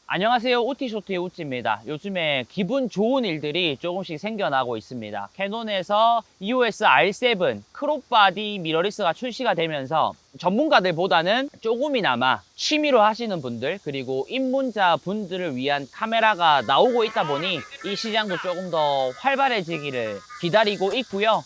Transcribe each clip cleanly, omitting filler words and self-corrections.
안녕하세요. 우티쇼트의 우찌입니다. 요즘에 기분 좋은 일들이 조금씩 생겨나고 있습니다. 캐논에서 EOS R7 크롭바디 미러리스가 출시가 되면서 전문가들보다는 조금이나마 취미로 하시는 분들 그리고 입문자 분들을 위한 카메라가 나오고 있다 보니 이 시장도 조금 더 활발해지기를 기다리고 있고요.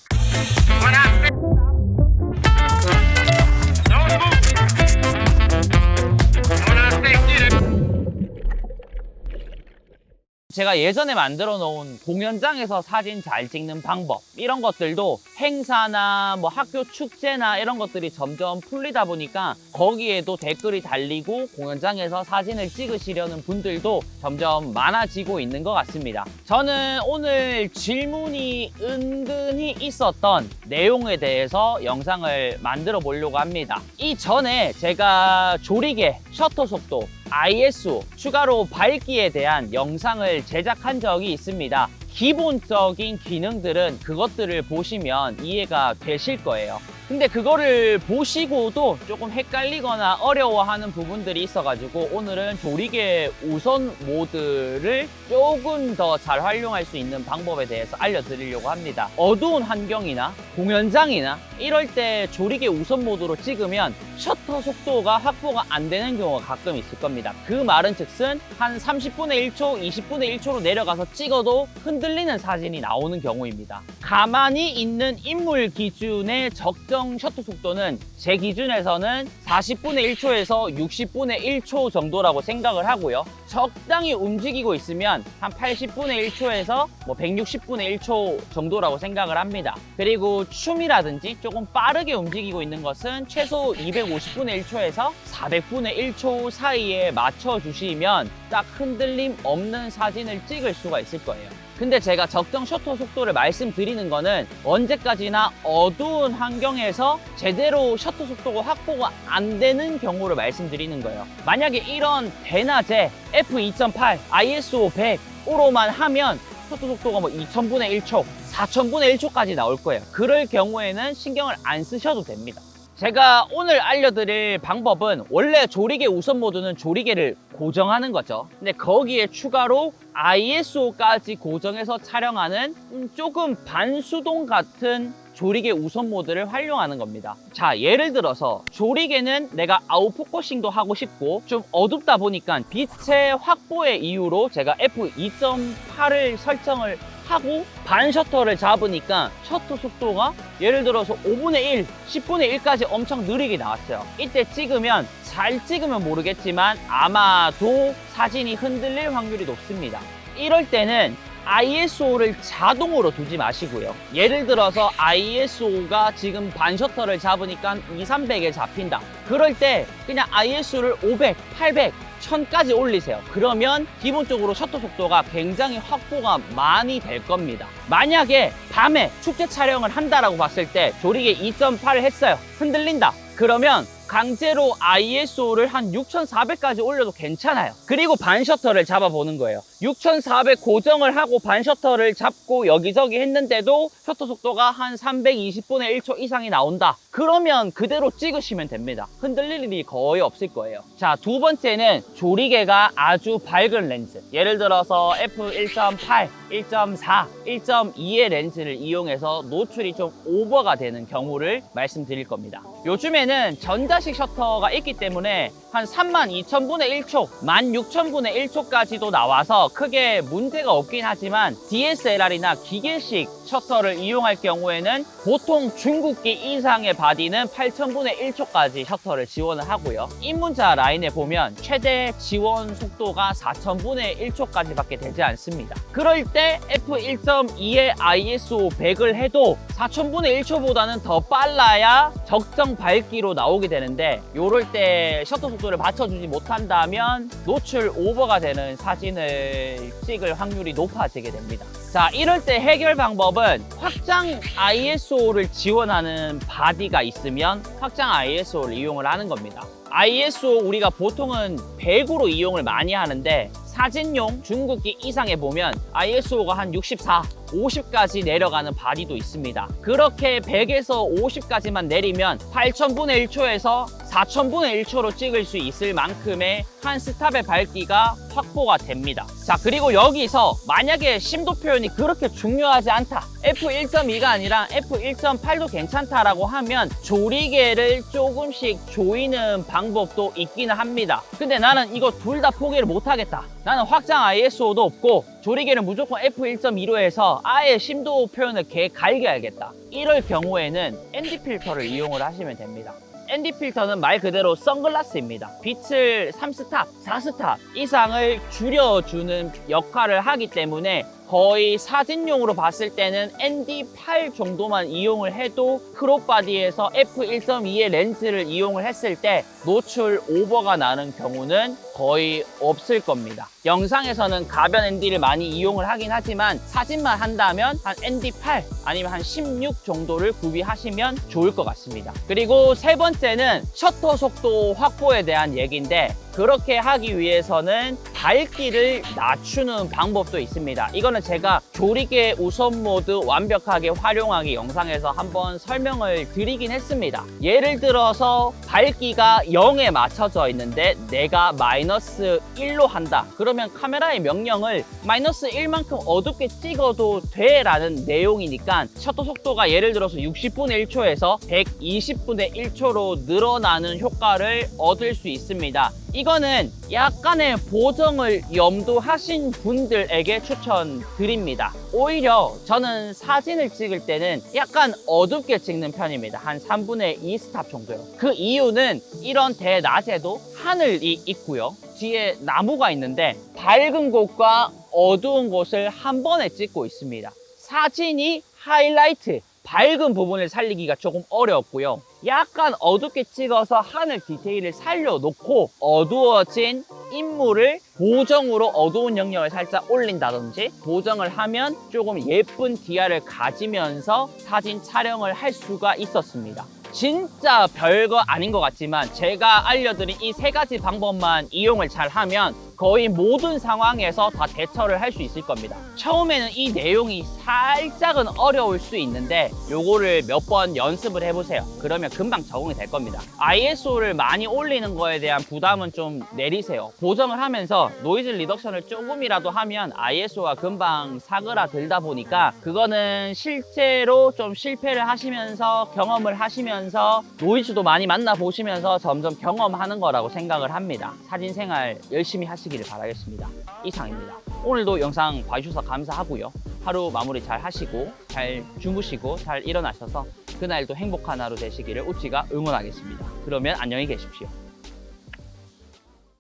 제가 예전에 만들어 놓은 공연장에서 사진 잘 찍는 방법 이런 것들도 행사나 뭐 학교 축제나 이런 것들이 점점 풀리다 보니까 거기에도 댓글이 달리고 공연장에서 사진을 찍으시려는 분들도 점점 많아지고 있는 것 같습니다. 저는 오늘 질문이 은근히 있었던 내용에 대해서 영상을 만들어 보려고 합니다. 이전에 제가 조리개, 셔터 속도, ISO, 추가로 밝기에 대한 영상을 제작한 적이 있습니다. 기본적인 기능들은 그것들을 보시면 이해가 되실 거예요. 근데 그거를 보시고도 조금 헷갈리거나 어려워하는 부분들이 있어가지고 오늘은 조리개 우선 모드를 조금 더 잘 활용할 수 있는 방법에 대해서 알려드리려고 합니다. 어두운 환경이나 공연장이나 이럴 때 조리개 우선 모드로 찍으면 셔터 속도가 확보가 안 되는 경우가 가끔 있을 겁니다. 그 말은 즉슨 한 30분의 1초, 20분의 1초로 내려가서 찍어도 흔들리는 사진이 나오는 경우입니다. 가만히 있는 인물 기준의 적정 셔터 속도는 제 기준에서는 40분의 1초에서 60분의 1초 정도라고 생각을 하고요. 적당히 움직이고 있으면 한 80분의 1초에서 뭐 160분의 1초 정도라고 생각을 합니다. 그리고 춤이라든지 조금 빠르게 움직이고 있는 것은 최소 250분의 1초에서 400분의 1초 사이에 맞춰주시면 딱 흔들림 없는 사진을 찍을 수가 있을 거예요. 근데 제가 적정 셔터 속도를 말씀드리는 거는 언제까지나 어두운 환경에서 제대로 셔터 속도가 확보가 안 되는 경우를 말씀드리는 거예요. 만약에 이런 대낮에 f2.8, ISO 100으로만 하면 셔터 속도가 뭐 2000분의 1초, 4000분의 1초까지 나올 거예요. 그럴 경우에는 신경을 안 쓰셔도 됩니다. 제가 오늘 알려드릴 방법은 원래 조리개 우선 모드는 조리개를 고정하는 거죠. 근데 거기에 추가로 ISO까지 고정해서 촬영하는 조금 반수동 같은 조리개 우선 모드를 활용하는 겁니다. 자, 예를 들어서 조리개는 내가 아웃포커싱도 하고 싶고 좀 어둡다 보니까 빛의 확보의 이유로 제가 f2.8을 설정을 하고 반 셔터를 잡으니까 셔터 속도가 예를 들어서 5분의 1, 10분의 1까지 엄청 느리게 나왔어요. 이때 찍으면 잘 찍으면 모르겠지만 아마도 사진이 흔들릴 확률이 높습니다. 이럴 때는 ISO를 자동으로 두지 마시고요. 예를 들어서 ISO가 지금 반 셔터를 잡으니까 2, 300에 잡힌다. 그럴 때 그냥 ISO를 500, 800, 1000까지 올리세요. 그러면 기본적으로 셔터 속도가 굉장히 확보가 많이 될 겁니다. 만약에 밤에 축제 촬영을 한다라고 봤을 때 조리개 2.8을 했어요. 흔들린다. 그러면 강제로 ISO를 한 6400까지 올려도 괜찮아요. 그리고 반 셔터를 잡아보는 거예요. 6400 고정을 하고 반 셔터를 잡고 여기저기 했는데도 셔터 속도가 한 320분의 1초 이상이 나온다. 그러면 그대로 찍으시면 됩니다. 흔들릴 일이 거의 없을 거예요. 자, 두 번째는 조리개가 아주 밝은 렌즈. 예를 들어서 f1.8, 1.4, 1.2의 렌즈를 이용해서 노출이 좀 오버가 되는 경우를 말씀드릴 겁니다. 요즘에는 전자식 셔터가 있기 때문에 한 32,000분의 1초, 16,000분의 1초까지도 나와서 크게 문제가 없긴 하지만 DSLR이나 기계식 셔터를 이용할 경우에는 보통 중국기 이상의 바디는 8,000분의 1초까지 셔터를 지원을 하고요. 입문자 라인에 보면 최대 지원 속도가 4,000분의 1초까지 밖에 되지 않습니다. 그럴 때 f1.2의 ISO 100을 해도 4,000분의 1초보다는 더 빨라야 적정 밝기로 나오게 되는데 요럴 때 셔터 속도를 맞춰주지 못한다면 노출 오버가 되는 사진을 찍을 확률이 높아지게 됩니다. 자, 이럴 때 해결 방법은 확장 ISO를 지원하는 바디가 있으면 확장 ISO를 이용을 하는 겁니다. ISO 우리가 보통은 100으로 이용을 많이 하는데 사진용 중국기 이상에 보면 ISO가 한 64, 50까지 내려가는 바디도 있습니다. 그렇게 100에서 50까지만 내리면 8000분의 1초에서 4000분의 1초로 찍을 수 있을 만큼의 한 스탑의 밝기가 확보가 됩니다. 자, 그리고 여기서 만약에 심도 표현이 그렇게 중요하지 않다, f1.2가 아니라 f1.8도 괜찮다라고 하면 조리개를 조금씩 조이는 방법도 있기는 합니다. 근데 나는 이거 둘 다 포기를 못하겠다, 나는 확장 ISO도 없고 조리개는 무조건 f1.2로 해서 아예 심도 표현을 개 갈겨야겠다, 이럴 경우에는 ND 필터를 이용을 하시면 됩니다. ND 필터는 말 그대로 선글라스입니다. 빛을 3스탑, 4스탑 이상을 줄여주는 역할을 하기 때문에 거의 사진용으로 봤을 때는 ND8 정도만 이용을 해도 크롭바디에서 f1.2의 렌즈를 이용을 했을 때 노출 오버가 나는 경우는 거의 없을 겁니다. 영상에서는 가변 ND를 많이 이용을 하긴 하지만 사진만 한다면 한 ND8 아니면 한 16 정도를 구비하시면 좋을 것 같습니다. 그리고 세 번째는 셔터 속도 확보에 대한 얘기인데, 그렇게 하기 위해서는 밝기를 낮추는 방법도 있습니다. 이거는 제가 조리개 우선 모드 완벽하게 활용하기 영상에서 한번 설명을 드리긴 했습니다. 예를 들어서 밝기가 0에 맞춰져 있는데 내가 마이너스 1로 한다. 그러면 카메라의 명령을 마이너스 1만큼 어둡게 찍어도 돼 라는 내용이니까 셔터 속도가 예를 들어서 60분의 1초에서 120분의 1초로 늘어나는 효과를 얻을 수 있습니다. 이거는 약간의 보정을 염두하신 분들에게 추천드립니다. 오히려 저는 사진을 찍을 때는 약간 어둡게 찍는 편입니다. 한 3분의 2 스탑 정도요. 그 이유는 이런 대낮에도 하늘이 있고요, 뒤에 나무가 있는데 밝은 곳과 어두운 곳을 한 번에 찍고 있습니다. 사진이 하이라이트, 밝은 부분을 살리기가 조금 어렵고요, 약간 어둡게 찍어서 하늘 디테일을 살려놓고 어두워진 인물을 보정으로 어두운 영역을 살짝 올린다든지 보정을 하면 조금 예쁜 디아를 가지면서 사진 촬영을 할 수가 있었습니다. 진짜 별거 아닌 것 같지만 제가 알려드린 이 세 가지 방법만 이용을 잘 하면 거의 모든 상황에서 다 대처를 할 수 있을 겁니다. 처음에는 이 내용이 살짝은 어려울 수 있는데 요거를 몇 번 연습을 해보세요. 그러면 금방 적응이 될 겁니다. ISO를 많이 올리는 거에 대한 부담은 좀 내리세요. 보정을 하면서 노이즈 리덕션을 조금이라도 하면 ISO가 금방 사그라들다 보니까 그거는 실제로 좀 실패를 하시면서 경험을 하시면서 노이즈도 많이 만나보시면서 점점 경험하는 거라고 생각을 합니다. 사진 생활 열심히 하시기를 바라겠습니다. 이상입니다. 오늘도 영상 봐주셔서 감사하고요. 하루 마무리 잘 하시고 잘 주무시고 잘 일어나셔서 그날도 행복한 하루 되시기를 우찌가 응원하겠습니다. 그러면 안녕히 계십시오.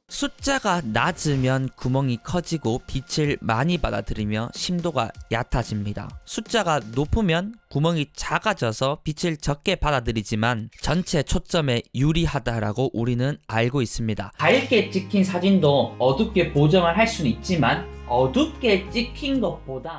숫자가 낮으면 구멍이 커지고 빛을 많이 받아들이며 심도가 얕아집니다. 숫자가 높으면 구멍이 작아져서 빛을 적게 받아들이지만 전체 초점에 유리하다라고 우리는 알고 있습니다. 밝게 찍힌 사진도 어둡게 보정을 할 수는 있지만 어둡게 찍힌 것보다